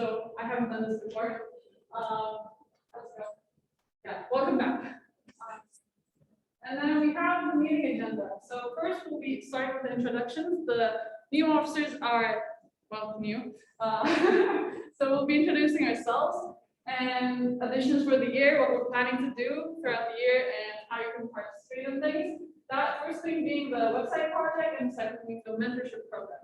So I haven't done this before. Let's go. Yeah, welcome back. And then we have the meeting agenda. So first we'll be starting with the introductions. The new officers are, well, new. So we'll be introducing ourselves and additions for the year, what we're planning to do throughout the year, and how you can participate in things. That first thing being the website project, and second being the mentorship program.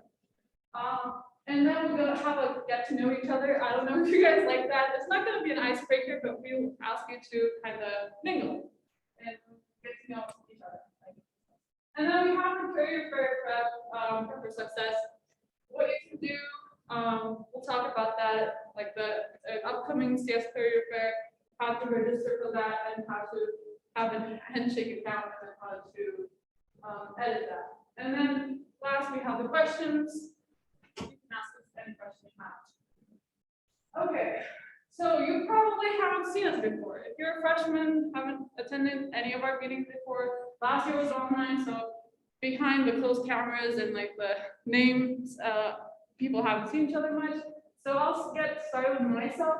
And then we're gonna have a get to know each other. I don't know if you guys like that. It's not gonna be an icebreaker, but we'll ask you to kind of mingle and get to know each other. And then we have the career fair prep for success. What you can do, we'll talk about that, like the upcoming CS career fair, how to register for that, and how to have a handshake account, and then how to edit that. And then last, we have the questions. You can ask us any question you have. Okay, so you probably haven't seen us before. If you're a freshman, haven't attended any of our meetings before, last year was online, so behind the closed cameras and like the names, people haven't seen each other much. So I'll get started with myself.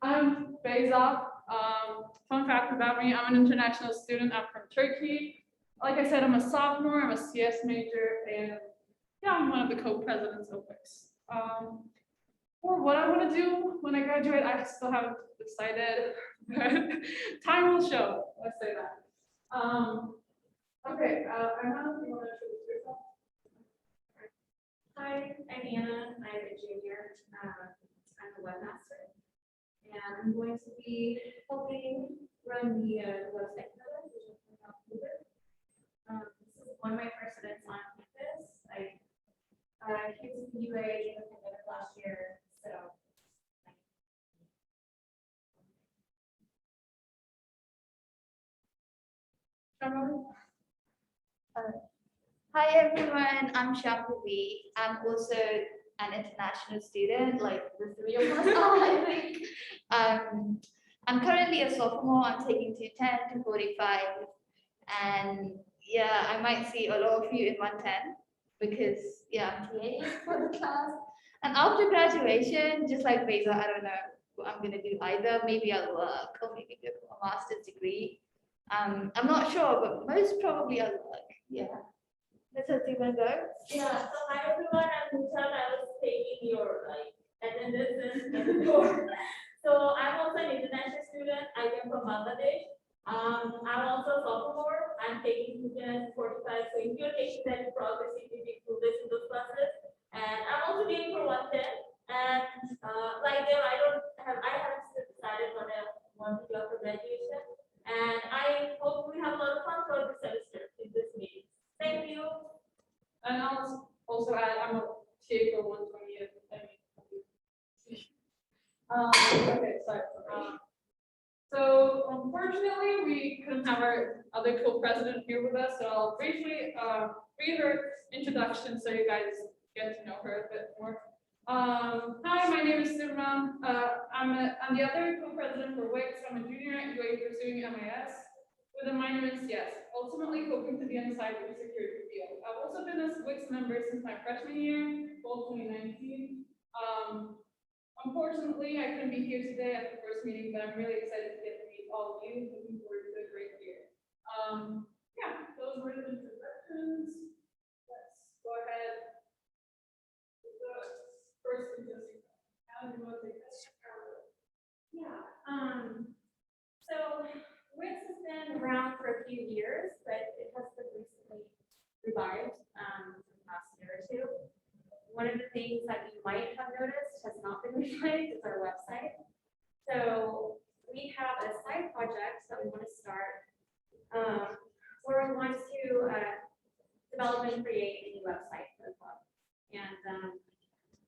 I'm Beyza. Fun fact about me, I'm an international student. I'm from Turkey. Like I said, I'm a sophomore, I'm a CS major, and yeah, I'm one of the co-presidents of WICS. For what I want to do when I graduate, I still haven't decided, but time will show, let's say that. Okay, Emma, you want to introduce yourself? Hi, I'm Anna. I'm a junior. I'm a webmaster, and I'm going to be helping run the website for this, which is coming out later. This is one of my first events on campus. I came to the UA in the pandemic last year, so. Hi everyone, I'm Shampoo. I'm also an international student, like the three of us are, I think. I'm currently a sophomore. I'm taking 210 to 45, and yeah, I might see a lot of you in 110 because yeah, I'm TA for the class. And after graduation, just like Beyza, I don't know what I'm gonna do either. Maybe I'll work or maybe go for a master's degree. I'm not sure, but most probably I'll work. Yeah. Let's see where it goes. Yeah, so hi everyone, I'm Mushan. I was taking your attendance and before. So I'm also an international student. I came from Bangladesh. I'm also a sophomore. I'm taking 245. So if you're taking that progress, you can include this in those classes. And I'm also taking for 110. And like them, I haven't still decided what I want to do after graduation. And I hope we have a lot of fun for the semester in this meeting. Thank you. And I'll also add, I'm a TA for 120. Okay, sorry. So unfortunately, we couldn't have our other co-president here with us, so I'll briefly read her introduction so you guys get to know her a bit more. Hi, my name is Surma. I'm the other co-president for WICS. I'm a junior at UA pursuing MIS with a minor in CS, ultimately hoping to be in the cybersecurity field. I've also been a WICS member since my freshman year, fall 2019. Unfortunately, I couldn't be here today at the first meeting, but I'm really excited to get to meet all of you. Looking forward to a great year. Yeah, those were the introductions. Let's go ahead with the first interesting. How do you want to take this? Yeah. So WICS has been around for a few years, but it has been recently revived in the past year or two. One of the things that you might have noticed has not been revived is our website. So we have a side project that we want to start where we want to develop and create a new website for the club. And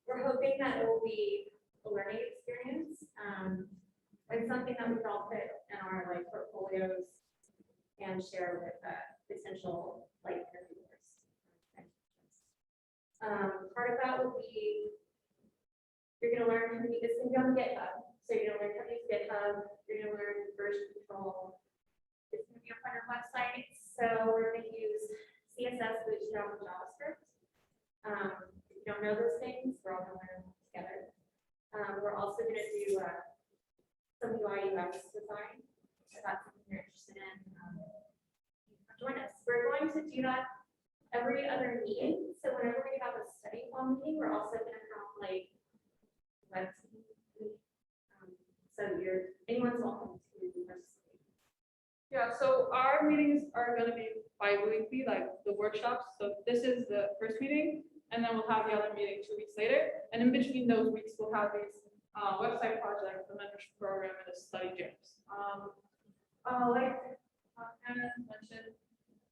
we're hoping that it will be a learning experience and something that we can all put in our portfolios and share with potential interviewers. Part of that will be you're going to learn how to use this can be on GitHub. So you're going to learn how to use GitHub. You're going to learn version control. It's going to be on our website. So we're going to use CSS, Bootstrap, and JavaScript. If you don't know those things, we're all going to learn them together. we're also gonna do some UI UX design. If that's something you're interested in, join us. We're going to do that every other meeting. So whenever we have a study hall meeting, we're also gonna have like web TV. So anyone's welcome to participate. Yeah, so our meetings are gonna be bi-weekly, like the workshops. So this is the first meeting, and then we'll have the other meeting 2 weeks later. And in between those weeks, we'll have these website projects, the mentorship program, and the study jams. Like Hannah mentioned,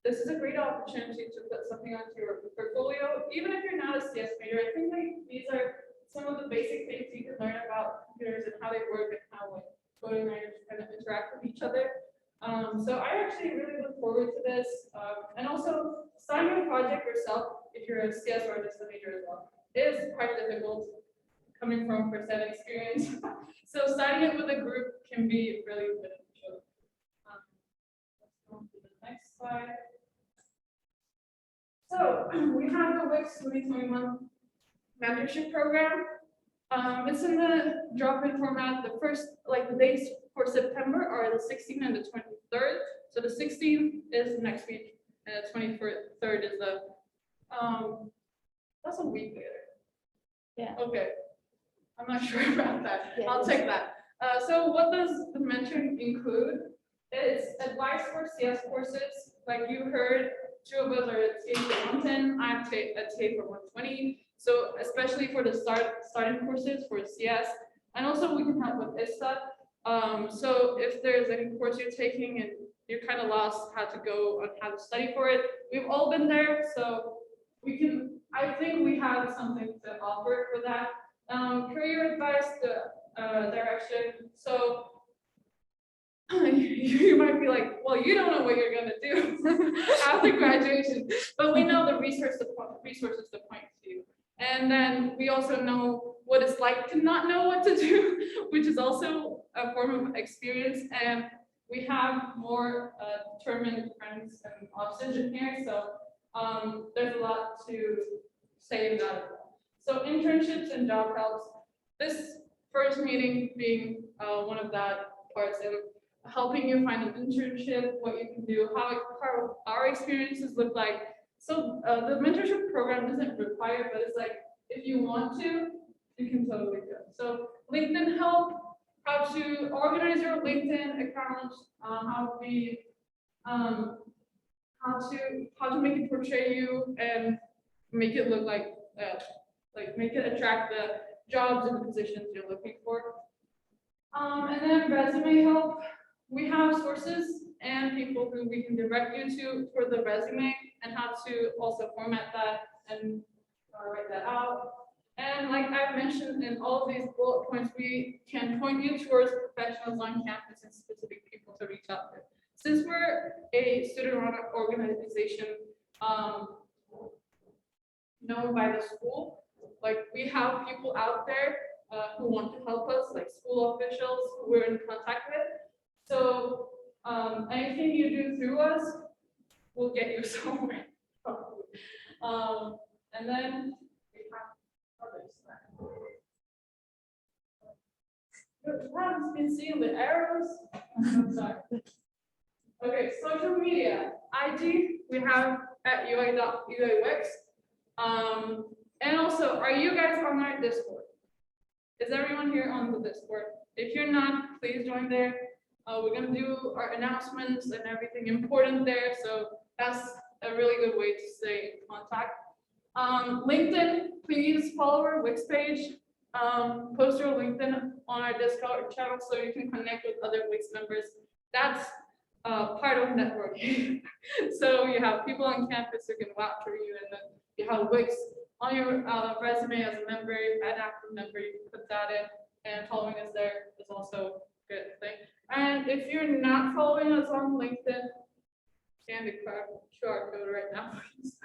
this is a great opportunity to put something onto your portfolio, even if you're not a CS major. I think like these are some of the basic things you can learn about computers and how they work and how like coding writers kind of interact with each other. So I actually really look forward to this, and also starting a project yourself, if you're a CS or just a major as well, is quite difficult coming from first-hand experience. So starting it with a group can be really beneficial. Let's go on to the next slide. So we have the WICS 2021 mentorship program. It's in the drop-in format. The first, like the dates for September are the 16th and the 23rd. So the 16th is next week, and the 23rd is the, that's a week later. Yeah. Okay. I'm not sure about that. Yeah. I'll check that. So what does the mentoring include? It's advice for CS courses. Like you heard, 2 of us are at TA for 110, I'm at TA for 120. So especially for the starting courses for CS, and also we can help with ISTA. So if there's any course you're taking and you're kind of lost how to go on how to study for it, we've all been there. So we can, I think we have something to offer for that. Career advice, the direction. So you might be like, well, you don't know what you're gonna do after graduation, but we know the resources to point to. And then we also know what it's like to not know what to do, which is also a form of experience. And we have more determined friends and officers in here, so there's a lot to say about it. So internships and job helps. This first meeting being one of that parts and helping you find an internship, what you can do, how our experiences look like. So the mentorship program isn't required, but it's like, if you want to, you can totally do it. So LinkedIn help, how to organize your LinkedIn account, how to make it portray you and make it look like make it attract the jobs and the positions you're looking for. And then resume help. We have sources and people who we can direct you to for the resume and how to also format that and write that out. And like I mentioned in all of these bullet points, we can point you towards professionals on campus and specific people to reach out to. Since we're a student-run organization known by the school, like we have people out there who want to help us, like school officials who we're in contact with. So anything you do through us will get you somewhere. And then we have others. You haven't been seeing the arrows. I'm sorry. Okay, social media. IG we have at UI.UIWICS. And also, are you guys on our Discord? Is everyone here on the Discord? If you're not, please join there. We're gonna do our announcements and everything important there, so that's a really good way to stay in contact. LinkedIn, please follow our WICS page. Post your LinkedIn on our Discord channel so you can connect with other WICS members. That's part of networking. So you have people on campus who can vouch for you, and then you have WICS on your resume as a member, an active member, you can put that in, and following us there is also a good thing. And if you're not following us on LinkedIn, scan the QR code right now, please.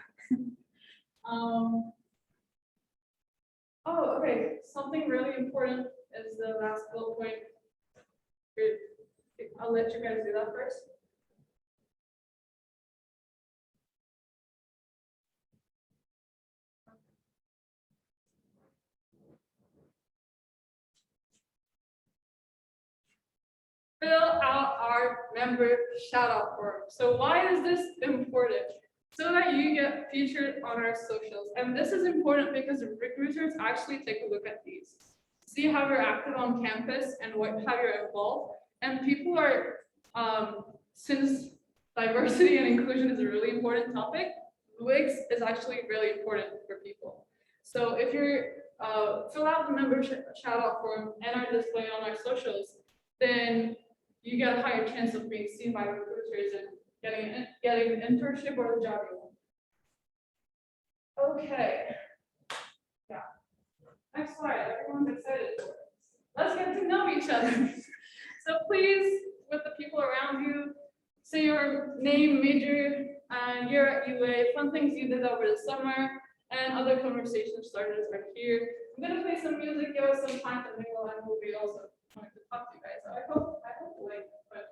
Oh, okay, something really important is the last bullet point. I'll let you guys do that first. fill out our member shout out form. So why is this important? So that you get featured on our socials. And this is important because recruiters actually take a look at these, see how you're active on campus and how you're involved. And people are, since diversity and inclusion is a really important topic, WICS is actually really important for people. So if you're fill out the membership shout out form and are displayed on our socials, then you get a higher chance of being seen by recruiters and getting an internship or the job you want. Okay. Yeah. Next slide. Everyone's excited for it. Let's get to know each other. So please, with the people around you, say your name, major, year at UA, fun things you did over the summer, and other conversation starters are here. I'm gonna play some music, give us some time to mingle, and we'll be also going to talk to you guys. So I hope you like it. But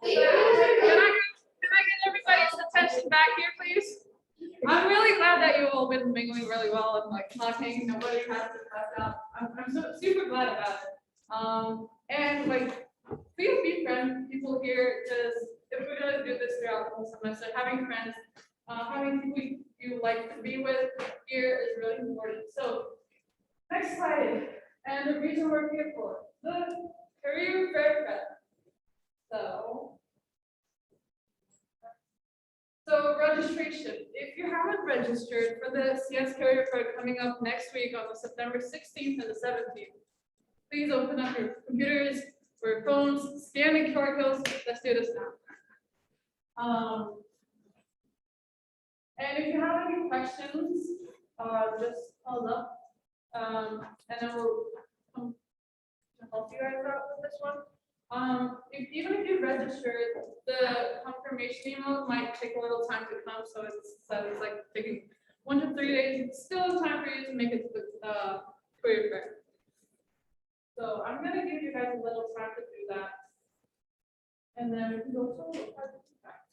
Can I get everybody's attention back here, please? I'm really glad that you all been mingling really well and like talking. Nobody has to pass out. I'm super glad about it. And like, please be friends, people here, because if we're gonna do this throughout the whole semester, having friends, having people you like to be with here is really important. So, next slide, and the reason we're here for the career fair prep. So registration, if you haven't registered for the CS Career Fair coming up next week on September 16th and the 17th, please open up your computers or your phones, scan the QR codes, let's do this now. And if you have any questions, just call up, and then we'll come to help you guys out with this one. Even if you registered, the confirmation email might take a little time to come, so it's like taking 1 to 3 days. It's still time for you to make it to the career fair. So I'm gonna give you guys a little time to do that, and then we can go to the part of the fact.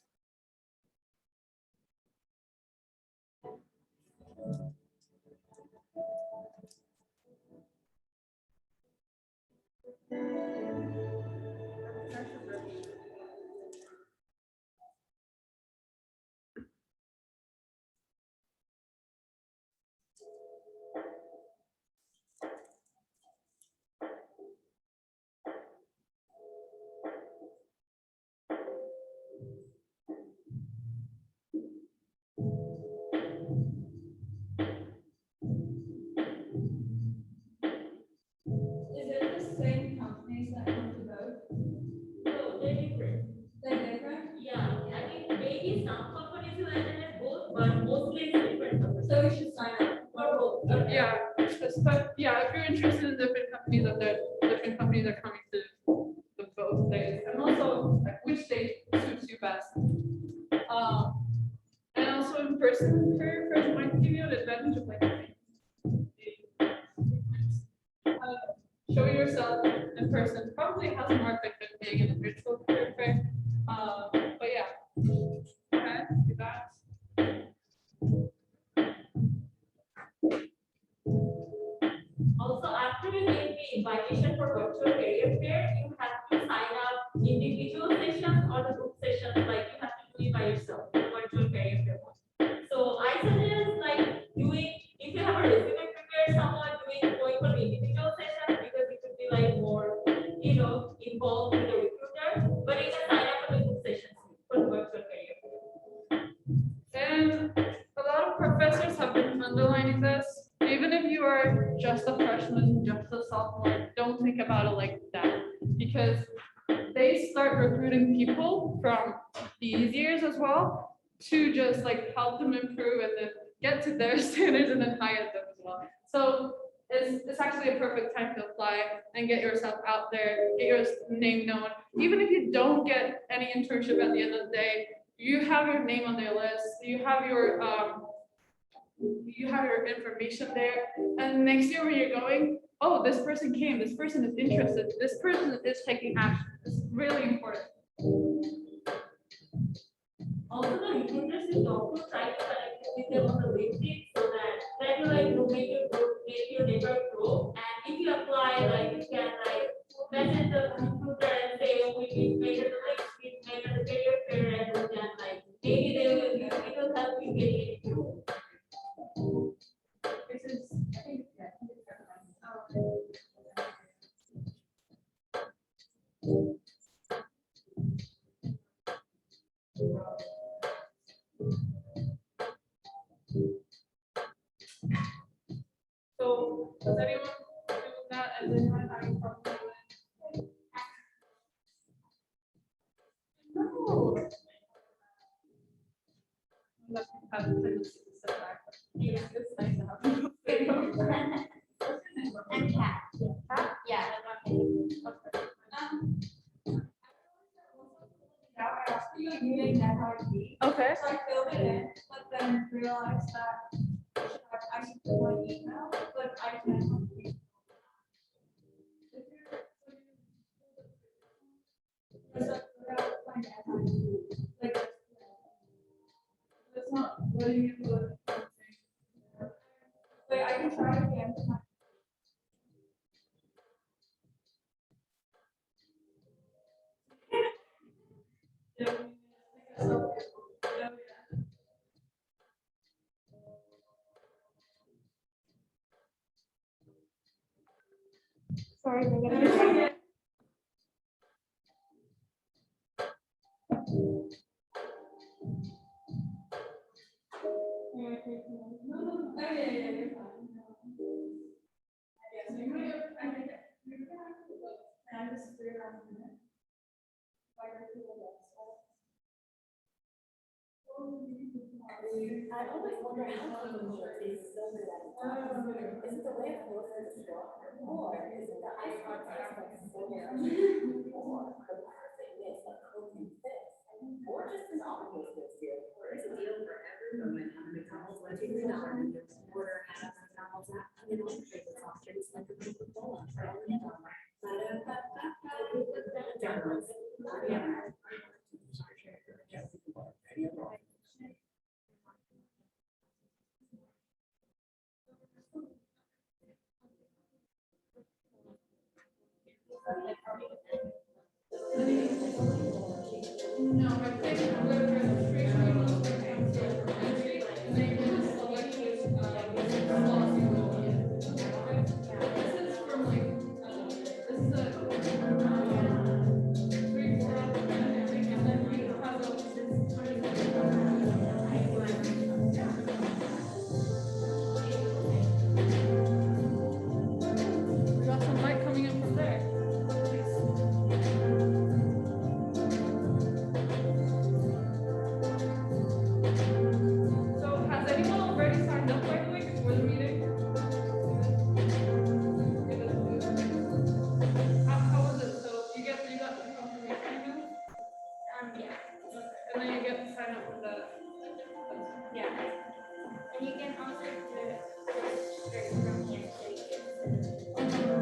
maybe some companies will attend both, but mostly it's different companies. So we should sign up for both. Yeah, but yeah, if you're interested in different companies, that there different companies are coming to the both days, and also like which day suits you best. And also in person for first might give you an advantage of like show yourself in person. Probably has more effect than being in a virtual career fair. But yeah, okay, do that. Also, after you get the invitation for virtual career fair, you have to sign up individual sessions or the group sessions, like you have to do it by yourself, the virtual career fair one. So I suggest like doing, if you have a resume prepared, someone going for the individual session, because it could be like more, involved with the recruiter, but you can sign up for the group sessions for the virtual career fair. And a lot of professors have been underlining this. Even if you are just a freshman, just a sophomore, don't think about it like that, because they start recruiting people from these years as well to just like help them improve and then get to their standards and then hire them as well. So it's actually a perfect time to apply and get yourself out there, get your name known. Even if you don't get any internship at the end of the day, you have your name on their list, you have your information there, and next year when you're going, oh, this person came, this person is interested, this person is taking action. It's really important. Also, the recruiters is also try to connect with them on the LinkedIn, so that will like make your group, make your network grow. And if you apply, like you can like message the recruiter and say, oh, we made it the career fair, and we can like maybe it will help you get it through. This is, I think, yeah. So does anyone do that and then having problem with it? No. Unless you have a tendency to sit back. It's nice to have people sit down. And cat. Yeah. I asked you a meeting that hard to be. Okay. So I filled it in, but then realized that I should put my email, but I can't. Like, That's not, what do you put? wait, I can try again. Sorry, we're gonna. I always wonder how people is so relaxed. Is it the way it feels in the straw? Or is it the ice contact like so much? Or the perfect mix of Coke and Fizz? Or just an all-inclusive deal? Or is it a deal for every moment on McDonald's $23 order has a McDonald's app and all the favorite soft drinks like the Coca-Cola for only $1. No, I think the registration was for council entry, and they can select which, policy will be in. Yeah. And you can also do it straight from handshake instead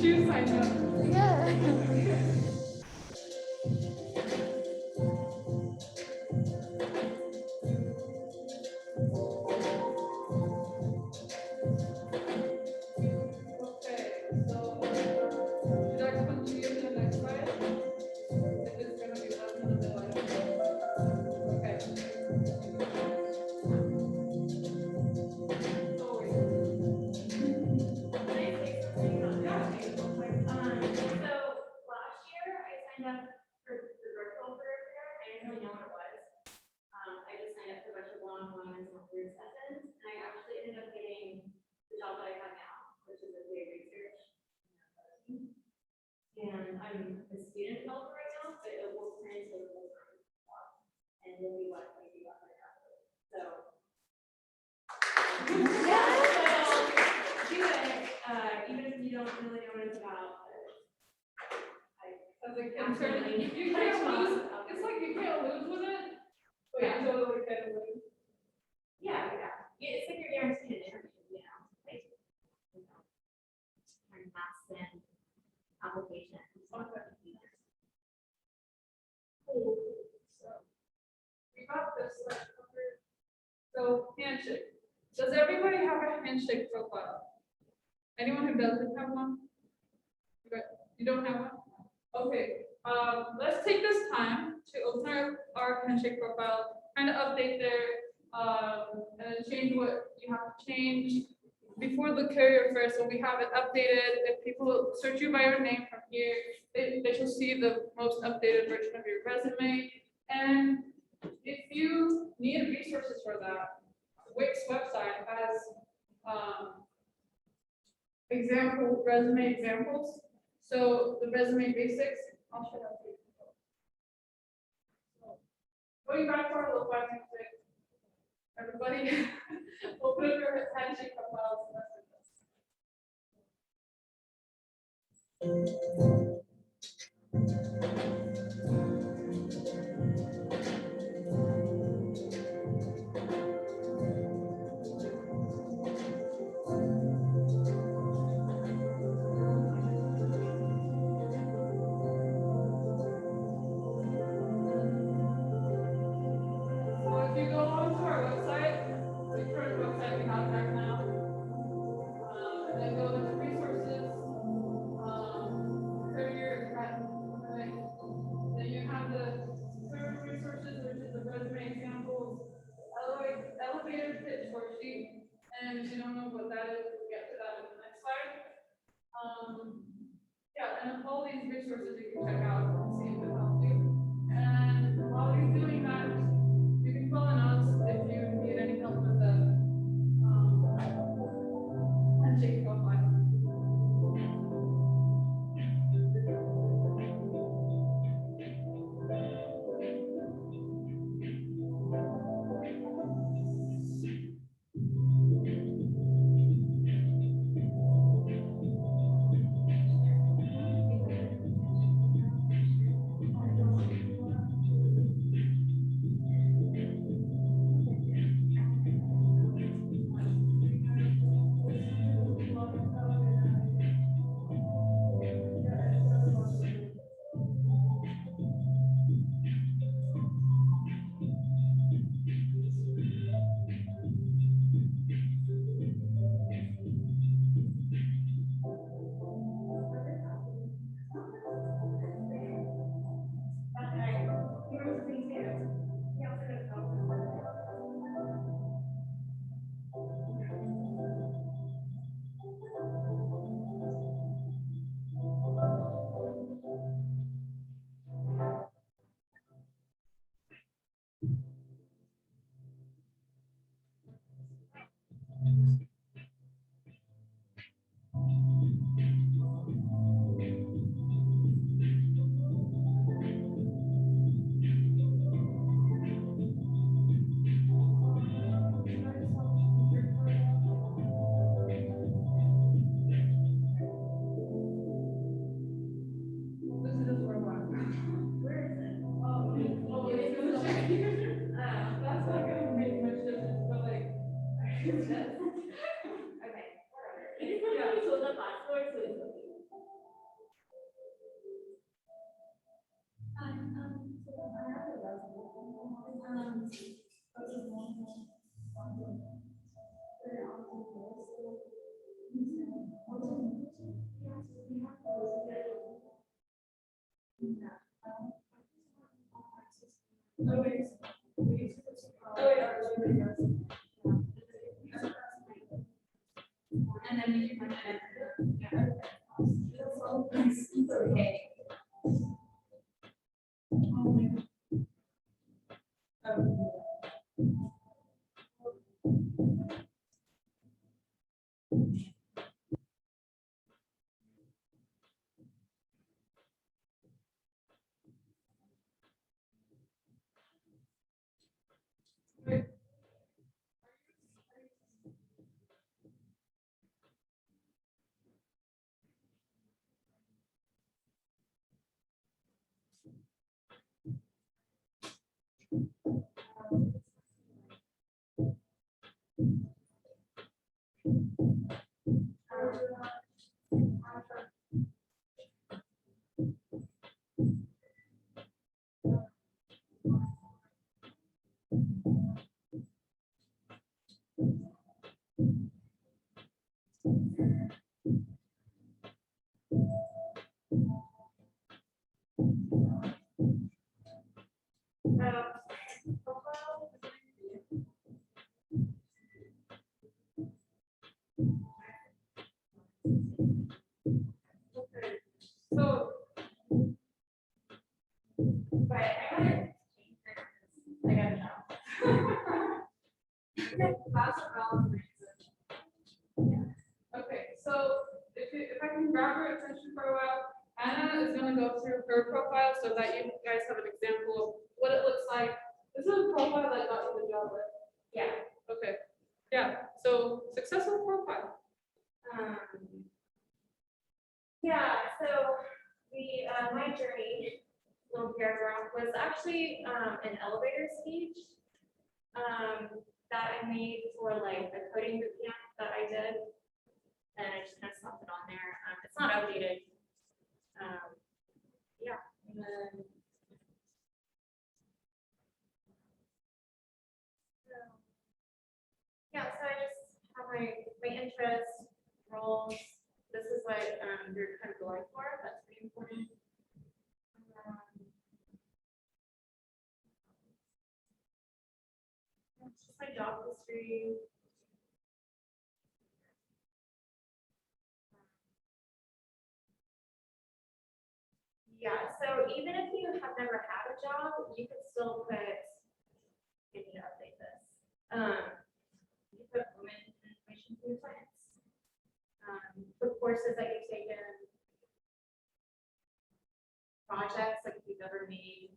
She signed up. Yeah. Okay, so should I continue to the next slide? It is gonna be left in the middle. Okay. Oh, wait. Can I say something about Yeah. that? So last year I signed up for the virtual career fair. I didn't really know what it was. I just signed up for a bunch of one-on-ones and group sessions, and I actually ended up getting the job that I have now, which is a data research. And I'm a student developer right now, but it will turn into a full-time job, and you'll be what I do after that. So. Yeah, so do it, even if you don't really know what it's about. As a intern, you can't lose, it's like you can't lose with it, but you totally can lose. Yeah, it's like you're guaranteed an interview, you know, like, and mass and applications. Cool. So, we got this like covered. So handshake. Does everybody have a handshake profile? Anyone who doesn't have one? You don't have one? Okay, let's take this time to open our handshake profile, kind of update there, and change what you have to change before the career fair, so we have it updated. If people search you by your name from here, they shall see the most updated version of your resume. And if you need resources for that, WICS website has resume examples. So the resume basics, I'll show that to you. So, going back to our look back music, everybody open up your handshake profiles. So if you go onto our website, the current website we have right now, and then go to resources, career, right? Then you have the career resources, which is the resume examples, elevator pitch worksheet, and if you don't know what that is, we'll get to that in the next slide. Yeah, and all these resources you can check out and see if it helps you. And while you're doing that, you can call on us if you need any help with the handshake profile. And then you can Okay. So, But I gotta change this. I gotta know. okay, so if I can grab your attention for a while, Anna is gonna go through her profile so that you guys have an example of what it looks like. This is a profile that got you the job, right? Yeah. Okay, yeah, so successful profile. Um, yeah, so my journey, little paragraph, was actually an elevator speech that I made for like a coding boot camp that I did. And I just kind of stuck it on there. It's not outdated. Yeah, and then. Yeah, so I just have my interests, roles. This is what you're kind of going for. That's pretty important. It's just my job history. Yeah, so even if you have never had a job, you could still put, I need to update this. You put women in information through science. The courses that you've taken, projects, like if you've ever made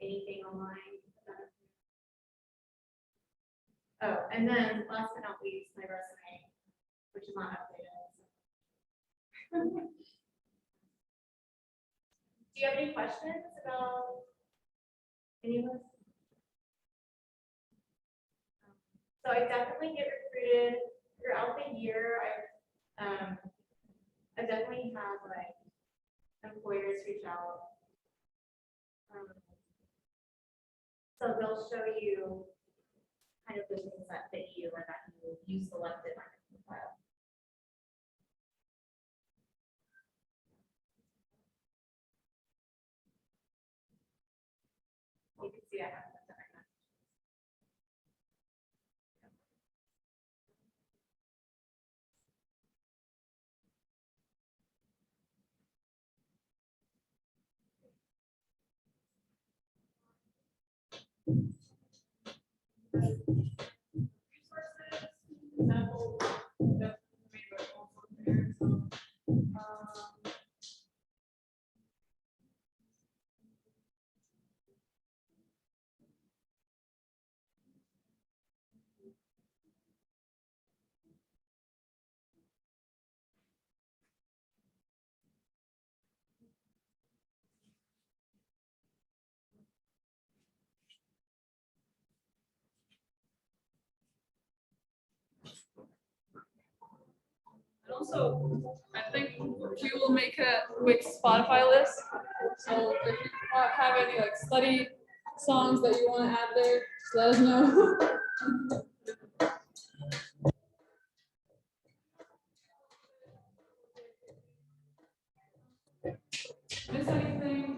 anything online. Oh, and then last but not least, my resume, which is not updated. Do you have any questions about any of this? So I definitely get recruited throughout the year. I definitely have like employers reach out. So they'll show you kind of the things that fit you or that you selected on your profile. You can see I have that done. Resources, examples, that's made by also there, so, and also, I think we will make a WICS Spotify list. So if you have any like study songs that you want to add there, just let us know. Miss anything?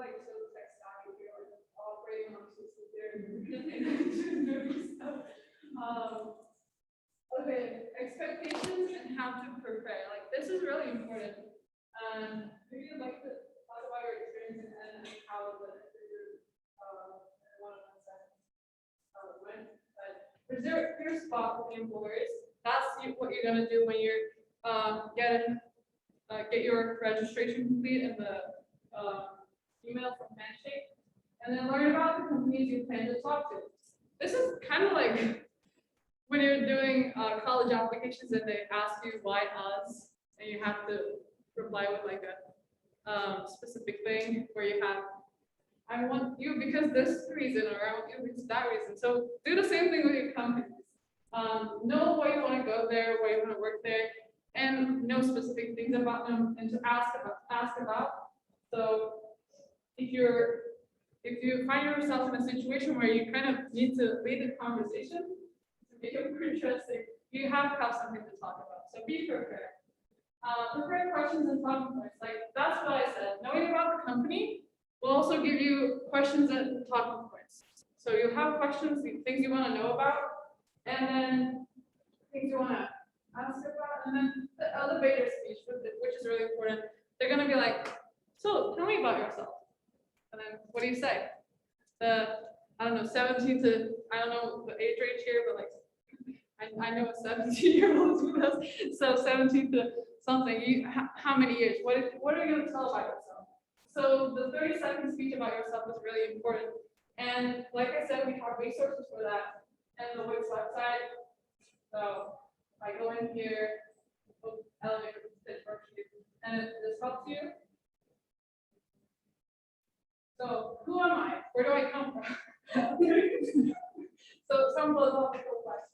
like so tech savvy, you're like operating on systems there and doing stuff. Okay, expectations and how to prepare. Like this is really important. Maybe you'd like to talk about your experience and how the interview one-on-one sessions went. But reserve your spot with the employers. That's what you're gonna do when you're get your registration complete and the email from Handshake, and then learn about the companies you plan to talk to. This is kind of like when you're doing college applications and they ask you why us, and you have to reply with like a specific thing where you have, I want you because this reason, or I want you because that reason. So do the same thing with your companies. Know why you want to go there, why you want to work there, and know specific things about them and to ask about. So if you find yourself in a situation where you kind of need to lead the conversation to make it more interesting, you have to have something to talk about. So be prepared. Prepare questions and talking points. Like that's what I said. Knowing about the company will also give you questions and talking points. So you have questions, things you want to know about, and then things you want to ask about, and then the elevator speech, which is really important. They're going to be like, so tell me about yourself. And then what do you say? I don't know, 17 to, I don't know the age range here, but like, I know a 17-year-old is with us. So 17 to something, how many years? What are you going to tell about yourself? So the 30-second speech about yourself is really important. And like I said, we have resources for that and the WICS website. So I go in here, elevator pitch worksheet, and this helps you. So who am I? Where do I come from? So some philosophical questions.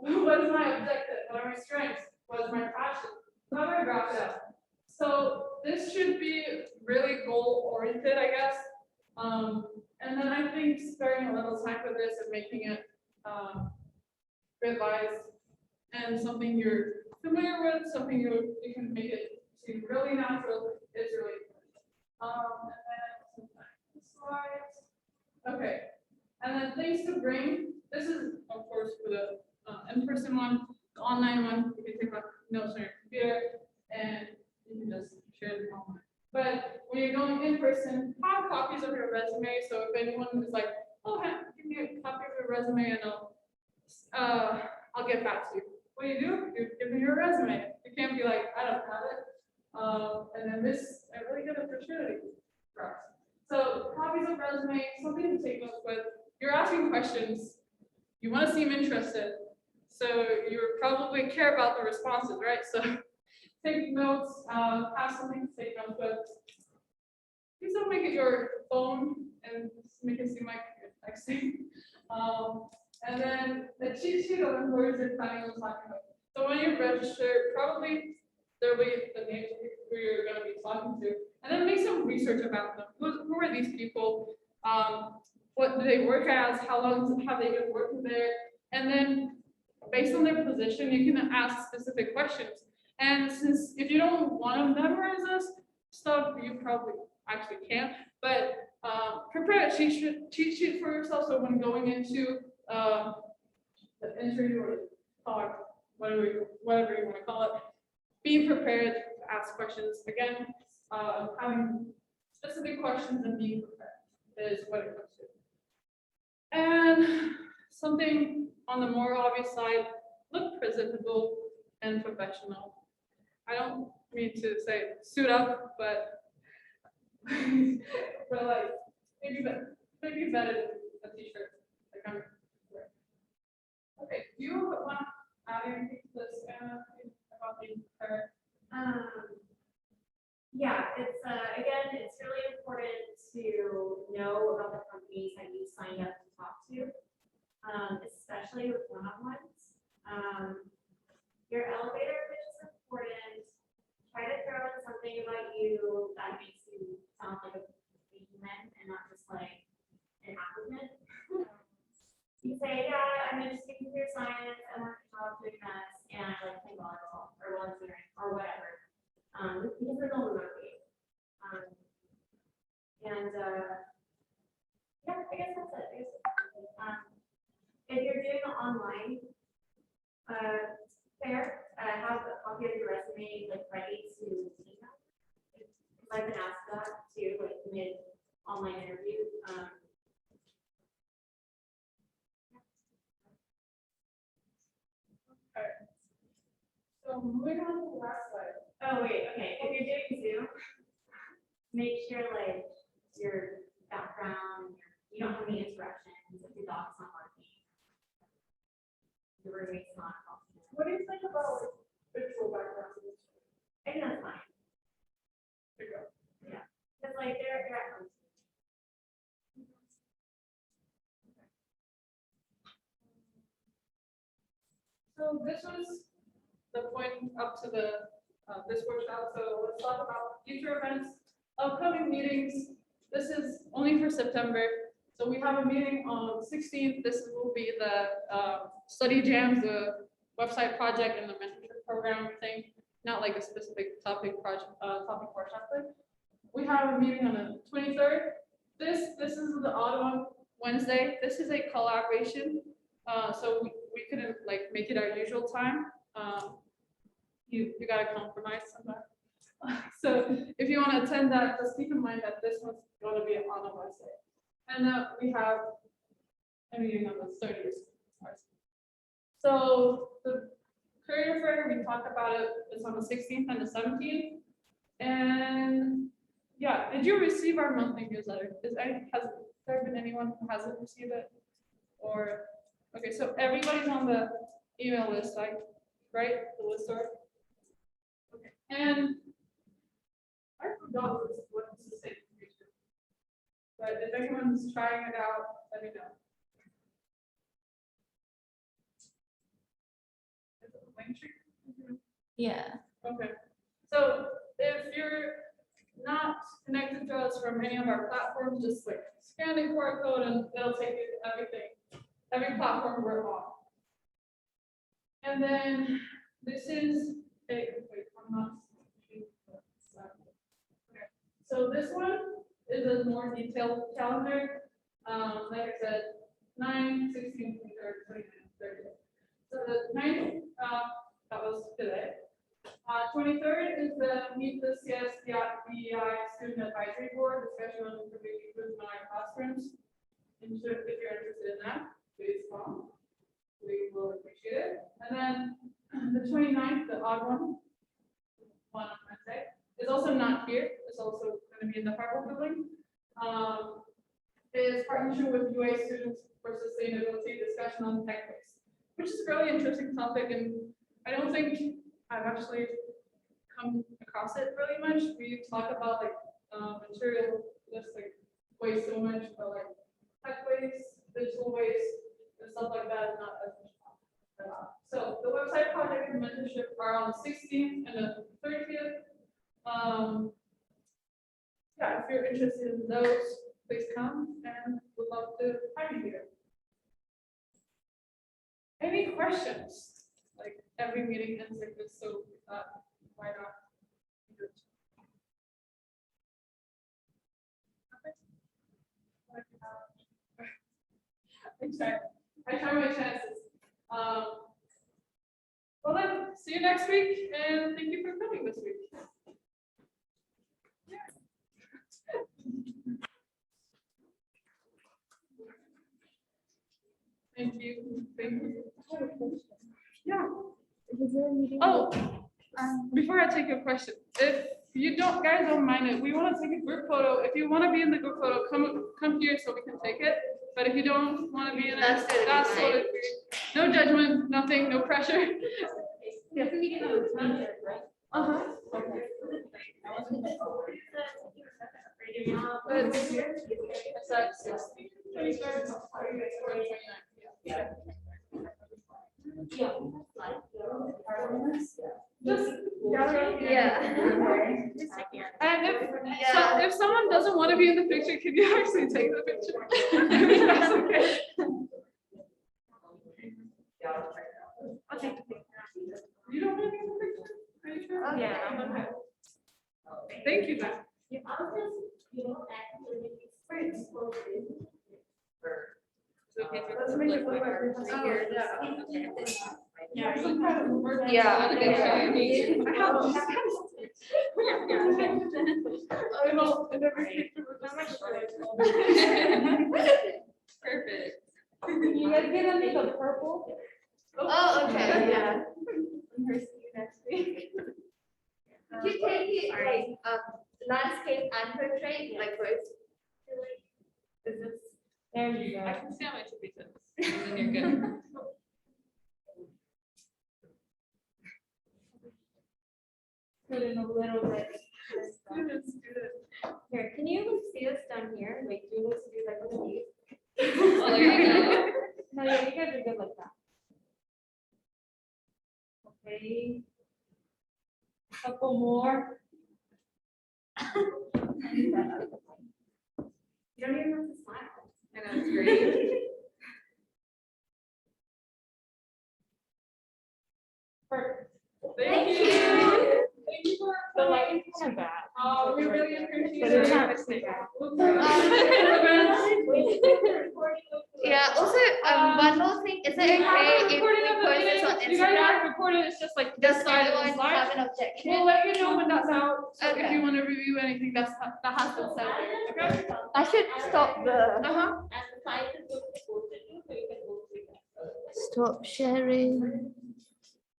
What is my objective? What are my strengths? What is my passion? How do I wrap it up? So this should be really goal oriented, I guess. And then I think sparing a little time for this and making it revised and something you're familiar with, something you can make it seem really natural is really important. And then slides. Okay. And then things to bring. This is of course for the in-person one. The online one, you can take notes on your computer and you can just share them online. But when you're going in person, have copies of your resume. So if anyone is like, oh, give me a copy of your resume and I'll get back to you. What do? You give me your resume. You can't be like, I don't have it. And then this is a really good opportunity for us. So copies of resume, something to take notes with. You're asking questions. You want to seem interested. So you probably care about the responses, right? So take notes, have something to take notes with. Please don't make it your phone and make it seem like you're texting. And then the cheat sheet of employers you're planning on talking about. So when you register, probably there'll be the names of people who you're going to be talking to, and then make some research about them. Who are these people? What do they work as? How long have they been working there? And then based on their position, you can ask specific questions. And since if you don't want to memorize this stuff, you probably actually can't. But prepare a cheat sheet for yourself. So when going into the interview or talk, whatever you want to call it, be prepared to ask questions. Again, having specific questions and being prepared is what it comes to. And something on the more obvious side, look presentable and professional. I don't mean to say suit up, but but like maybe better than a t-shirt. Like I'm wearing. Okay, do you want to add anything to this about being prepared? Yeah, it's again, it's really important to know about the companies that you signed up to talk to, especially with one-on-ones. Your elevator pitch is important. Try to throw in something about you that makes you sound like a human and not just like an applicant. You say, yeah, I'm interested in computer science, I want to talk to us, and I like have a copy of your resume like ready to email. Because I've been asked that too, like mid online interview. So moving on to the last slide. Oh, wait, okay, if you're doing Zoom, make sure like your background, you don't have any interruptions, if your dog's not working. The roommate's not helping. What do you think about like, virtual backgrounds? I think that's fine, There you go. because like they're at home. So this was the point up to the, this workshop, so let's talk about future events, upcoming meetings. This is only for September, so we have a meeting on 16th, this will be the study jams, the website project and the mentorship program thing, not like a specific topic project, topic workshop thing. We have a meeting on the 23rd. This is the odd one, Wednesday, this is a collaboration, so we couldn't like make it our usual time. You gotta compromise somewhere. So if you want to attend that, just keep in mind that this one's going to be on a Wednesday. And we have a meeting on the 30th. So the career fair, we talked about it, it's on the 16th and the 17th. And yeah, did you receive our monthly newsletter? Has there been anyone who hasn't received it? Or, okay, so everybody's on the email list, like, right? The listserv. Okay, and I forgot what to say. But if anyone's trying it out, let me know. Is it a link tree? Yeah. Okay, so if you're not connected to us from any of our platforms, just like scan the QR code and it'll take you to everything, every platform we're on. And then this is a, wait, I'm not. Okay, so this one is a more detailed calendar. Like I said, 9, 16, 23, 29, 30. So the 9th, that was today. 23rd is the Meet the CSDI Student Advisory Board discussion on improving inclusion in our classrooms. And so if you're interested in that, please come. We will appreciate it. And then the 29th, the odd one on Wednesday, is also not here. It's also going to be in the Harvard building. Is partnership with UA Students for Sustainability discussion on tech waste, which is a really interesting topic, and I don't think I've actually come across it really much. We talk about like material just like waste so much, but like tech waste, digital waste, and stuff like that is not as much. So the website project and mentorship are on the 16th and the 30th. Yeah, if you're interested in those, please come and we'd love to have you here. Any questions? Like every meeting ends like this, so why not? I try my chances. Well then, see you next week, and thank you for coming this week. Thank you. Thank you. Yeah. Oh, before I take your question, if you guys don't mind it, we want to take a group photo. If you want to be in the group photo, come here so we can take it. But if you don't want to be in it, that's totally free. No judgment, nothing, no pressure. Yeah. Yeah. And if someone doesn't want to be in the picture, can you actually take the picture? That's okay. Okay. You don't want to be in the picture? Are you sure? Yeah. Okay. Thank you, Matt. Let's make it look like we're Oh, yeah. Yeah, some kind of work. Yeah. I have those. I know, I never picture with that much. Perfect. You guys get under the purple? Oh, okay, yeah. Her see you next week. Could you take it like landscape and portrait, like both? Is this? There you I go. can see how my two pieces. And then you're good. Put in a little bit. Students, Here, can you like see us down here? Like, do this, do like one of these? Oh, there you go. No, yeah, you guys are good like that. Okay. Couple more. You don't even have to smile. I know, it's great. Perfect. Thank you. Thank you for The coming. lighting's kind of bad. Oh, we really appreciate But it. it's not mistake. Yeah, also, one more thing, is it okay if we Recording of the post this meeting, on you guys Instagram? have recorded, it's just like this Does side of the anyone slide. have an objection? We'll let you know when that's out, so if Okay. you want to review anything that has been said there, okay? I should stop the. Uh-huh. And the site is going to be posted too, so you can go through that. Stop sharing.